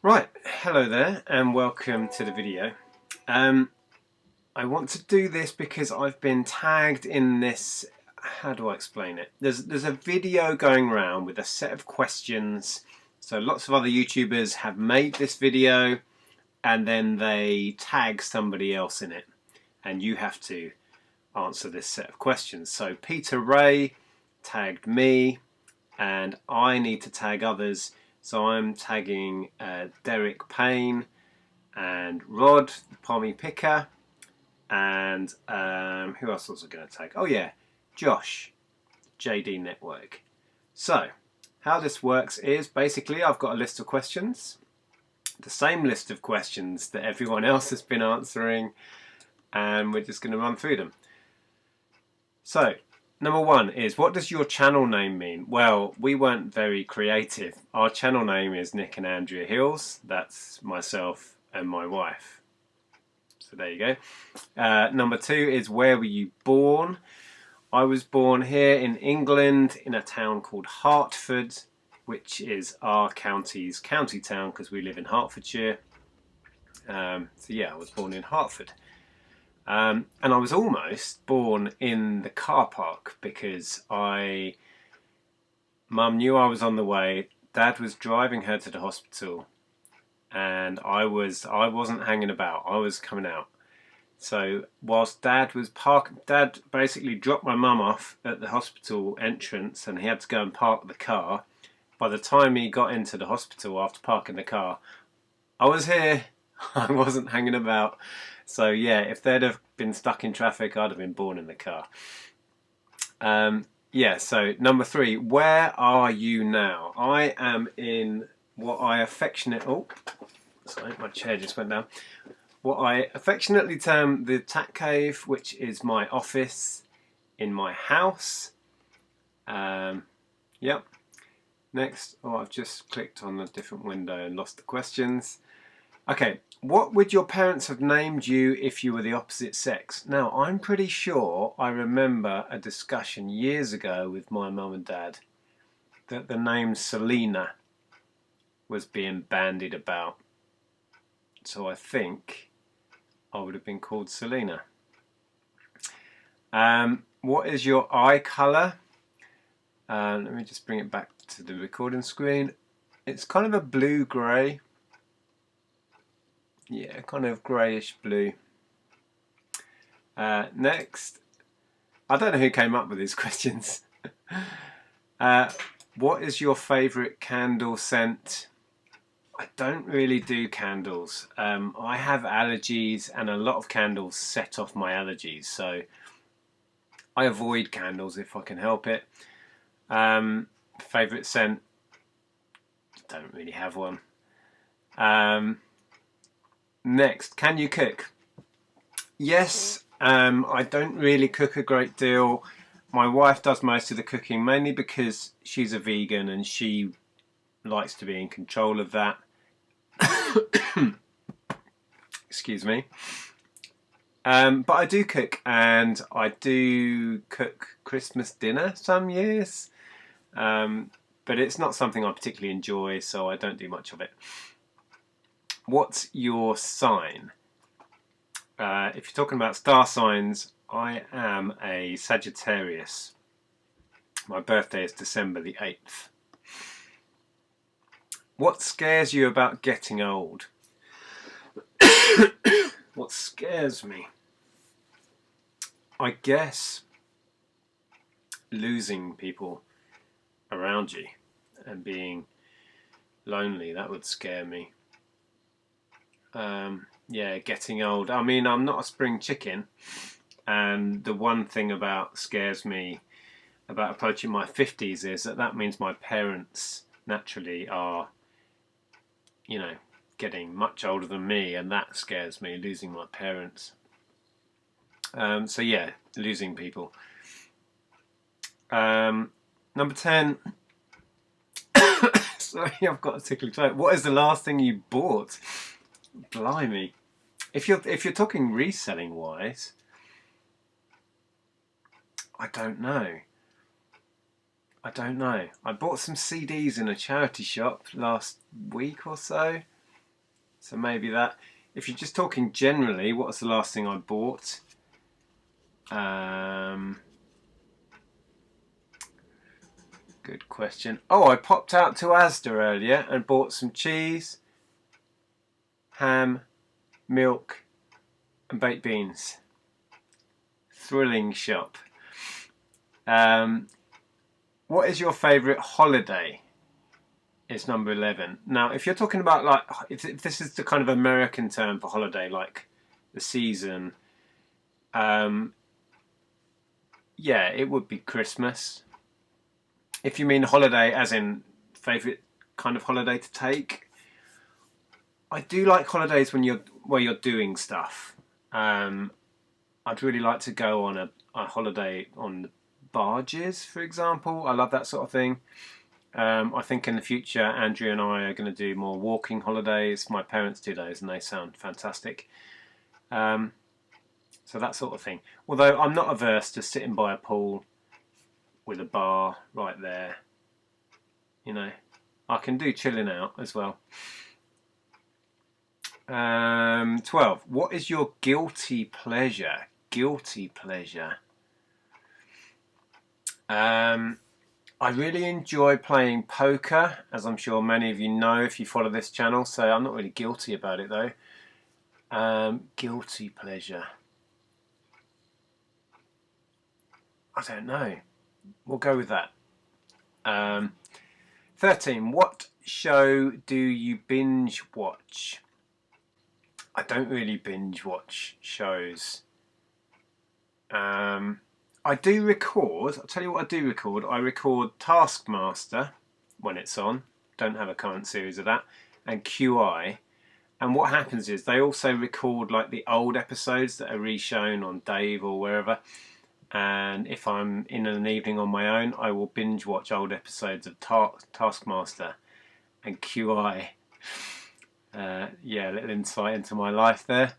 Right, hello there and welcome to the video. Um, I want to do this because I've been tagged in this, how do I explain it? There's a video going around with a set of questions. So lots of other YouTubers have made this video and then they tag somebody else in it and you have to answer this set of questions. So Peter Ray tagged me and I need to tag others. So I'm tagging Derek Payne and Rod, the Pommy Picker, and who else was I going to tag? Oh yeah, Josh, JD Network. So how this works is basically I've got a list of questions, the same list of questions that everyone else has been answering, and we're just going to run through them. So number one is, what does your channel name mean? Well, we weren't very creative. Our channel name is Nick and Andrea Hills. That's myself and my wife. So there you go. Number two is, where were you born? I was born here in England in a town called Hertford, which is our county's county town because we live in Hertfordshire. So yeah, I was born in Hertford. And I was almost born in the car park because Mum knew I was on the way. Dad was driving her to the hospital, and I wasn't hanging about. I was coming out. So whilst Dad basically dropped my mum off at the hospital entrance, and he had to go and park the car. By the time he got into the hospital after parking the car, I was here. I wasn't hanging about. So yeah, if they'd have been stuck in traffic, I'd have been born in the car. Yeah, so number three, where are you now? I am in what I sorry, my chair just went down. What I affectionately term the Tat Cave, which is my office in my house. Yep. Next, I've just clicked on a different window and lost the questions. Okay, what would your parents have named you if you were the opposite sex? Now, I'm pretty sure I remember a discussion years ago with my mum and dad that the name Selena was being bandied about. So I think I would have been called Selena. What is your eye colour? Let me just bring it back to the recording screen. It's kind of a blue-grey. Yeah, kind of greyish blue. Next, I don't know who came up with these questions. What is your favourite candle scent? I don't really do candles. I have allergies, and a lot of candles set off my allergies, so I avoid candles if I can help it. Favourite scent? Don't really have one. Next, can you cook? Yes, I don't really cook a great deal. My wife does most of the cooking, mainly because she's a vegan and she likes to be in control of that. Excuse me. But I do cook, and I do cook Christmas dinner some years. But it's not something I particularly enjoy, so I don't do much of it. What's your sign? If you're talking about star signs, I am a Sagittarius. My birthday is December the 8th. What scares you about getting old? What scares me? I guess losing people around you and being lonely. That would scare me. Yeah, getting old. I mean, I'm not a spring chicken, and the one thing about scares me about approaching my 50s is that means my parents naturally are, you know, getting much older than me, and that scares me, losing my parents. So yeah, losing people. Number 10. Sorry, I've got a tickly throat. What is the last thing you bought? Blimey. If you're talking reselling wise, I don't know. I bought some CDs in a charity shop last week or so. So maybe that. If you're just talking generally, what was the last thing I bought? Good question. Oh, I popped out to Asda earlier and bought some cheese, ham, milk and baked beans. Thrilling shop. What is your favourite holiday? It's number 11. Now, if you're talking about like, if this is the kind of American term for holiday, like the season, yeah, it would be Christmas. If you mean holiday as in favourite kind of holiday to take, I do like holidays where you're doing stuff. I'd really like to go on a holiday on the barges, for example. I love that sort of thing. I think in the future, Andrew and I are going to do more walking holidays. My parents do those and they sound fantastic. So that sort of thing. Although I'm not averse to sitting by a pool with a bar right there. You know, I can do chilling out as well. 12. What is your guilty pleasure? Guilty pleasure. I really enjoy playing poker, as I'm sure many of you know if you follow this channel, so I'm not really guilty about it though. Guilty pleasure. I don't know. We'll go with that. 13. What show do you binge watch? I don't really binge watch shows. I do record. I'll tell you what I do record. I record Taskmaster when it's on. Don't have a current series of that. And QI. And what happens is they also record like the old episodes that are reshown on Dave or wherever. And if I'm in an evening on my own, I will binge watch old episodes of Taskmaster and QI. Yeah, a little insight into my life there.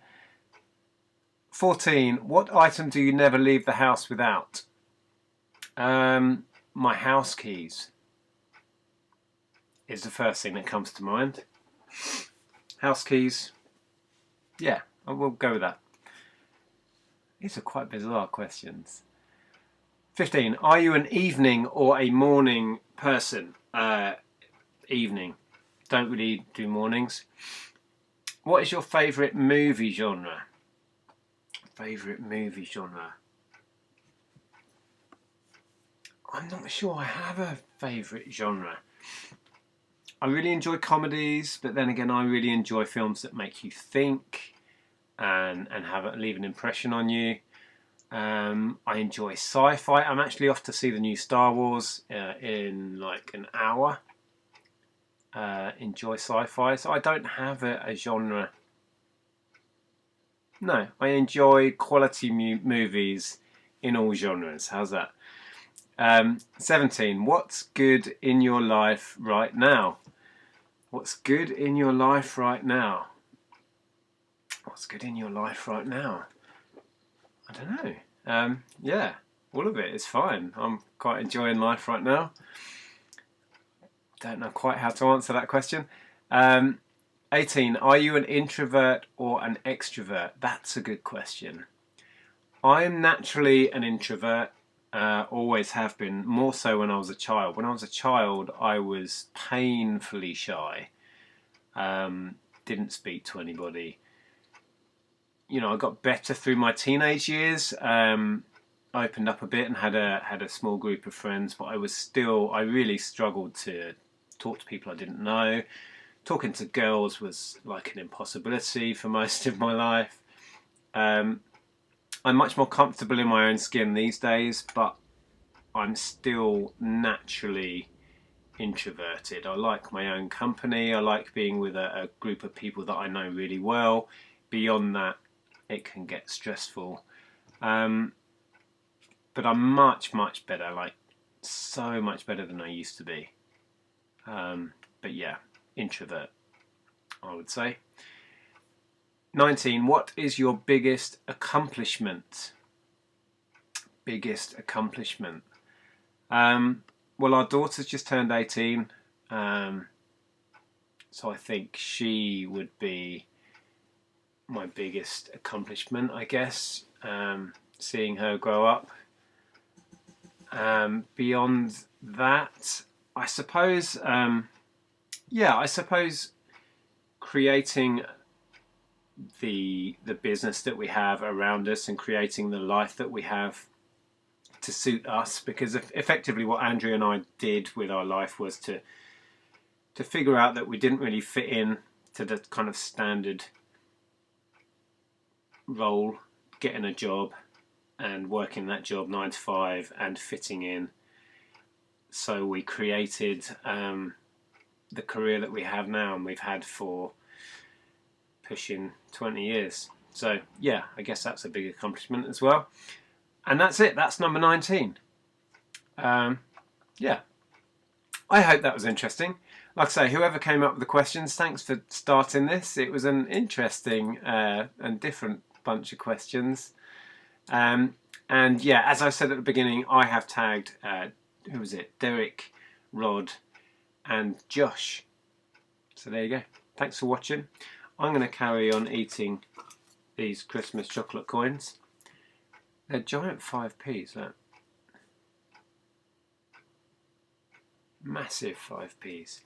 14. What item do you never leave the house without? My house keys is the first thing that comes to mind. House keys. Yeah, I will go with that. These are quite bizarre questions. 15. Are you an evening or a morning person? Evening. Don't really do mornings. What is your favourite movie genre? Favourite movie genre? I'm not sure I have a favourite genre. I really enjoy comedies, but then again I really enjoy films that make you think and leave an impression on you. I enjoy sci-fi. I'm actually off to see the new Star Wars in like an hour. Enjoy sci-fi, so I don't have a genre. No, I enjoy quality movies in all genres. How's that? 17. What's good in your life right now? What's good in your life right now? What's good in your life right now? I don't know. Yeah, all of it is fine. I'm quite enjoying life right now. Don't know quite how to answer that question. 18. Are you an introvert or an extrovert? That's a good question. I'm naturally an introvert. Always have been, more so when I was a child. When I was a child, I was painfully shy. Didn't speak to anybody. You know, I got better through my teenage years. Opened up a bit and had a small group of friends, but I really struggled to talk to people I didn't know. Talking to girls was like an impossibility for most of my life. I'm much more comfortable in my own skin these days, but I'm still naturally introverted. I like my own company. I like being with a group of people that I know really well. Beyond that, it can get stressful. But I'm much better, like so much better than I used to be. But yeah, introvert, I would say. 19. What is your biggest accomplishment? Biggest accomplishment. Well, our daughter's just turned 18. So I think she would be my biggest accomplishment, I guess, seeing her grow up. Beyond that, I suppose, I suppose creating the business that we have around us and creating the life that we have to suit us, because effectively what Andrew and I did with our life was to figure out that we didn't really fit in to the kind of standard role, getting a job and working that job 9 to 5 and fitting in. So we created the career that we have now, and we've had for pushing 20 years. So yeah, I guess that's a big accomplishment as well. And that's it. That's number 19. Yeah, I hope that was interesting. Like I say, whoever came up with the questions, thanks for starting this. It was an interesting and different bunch of questions. And yeah, as I said at the beginning, I have tagged, who was it? Derek, Rod, and Josh. So there you go. Thanks for watching. I'm going to carry on eating these Christmas chocolate coins. They're giant 5p's, look. Massive 5p's.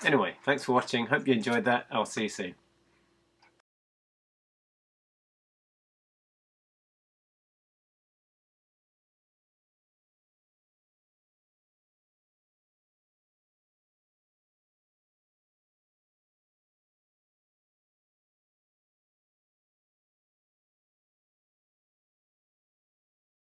Anyway, thanks for watching. Hope you enjoyed that. I'll see you soon.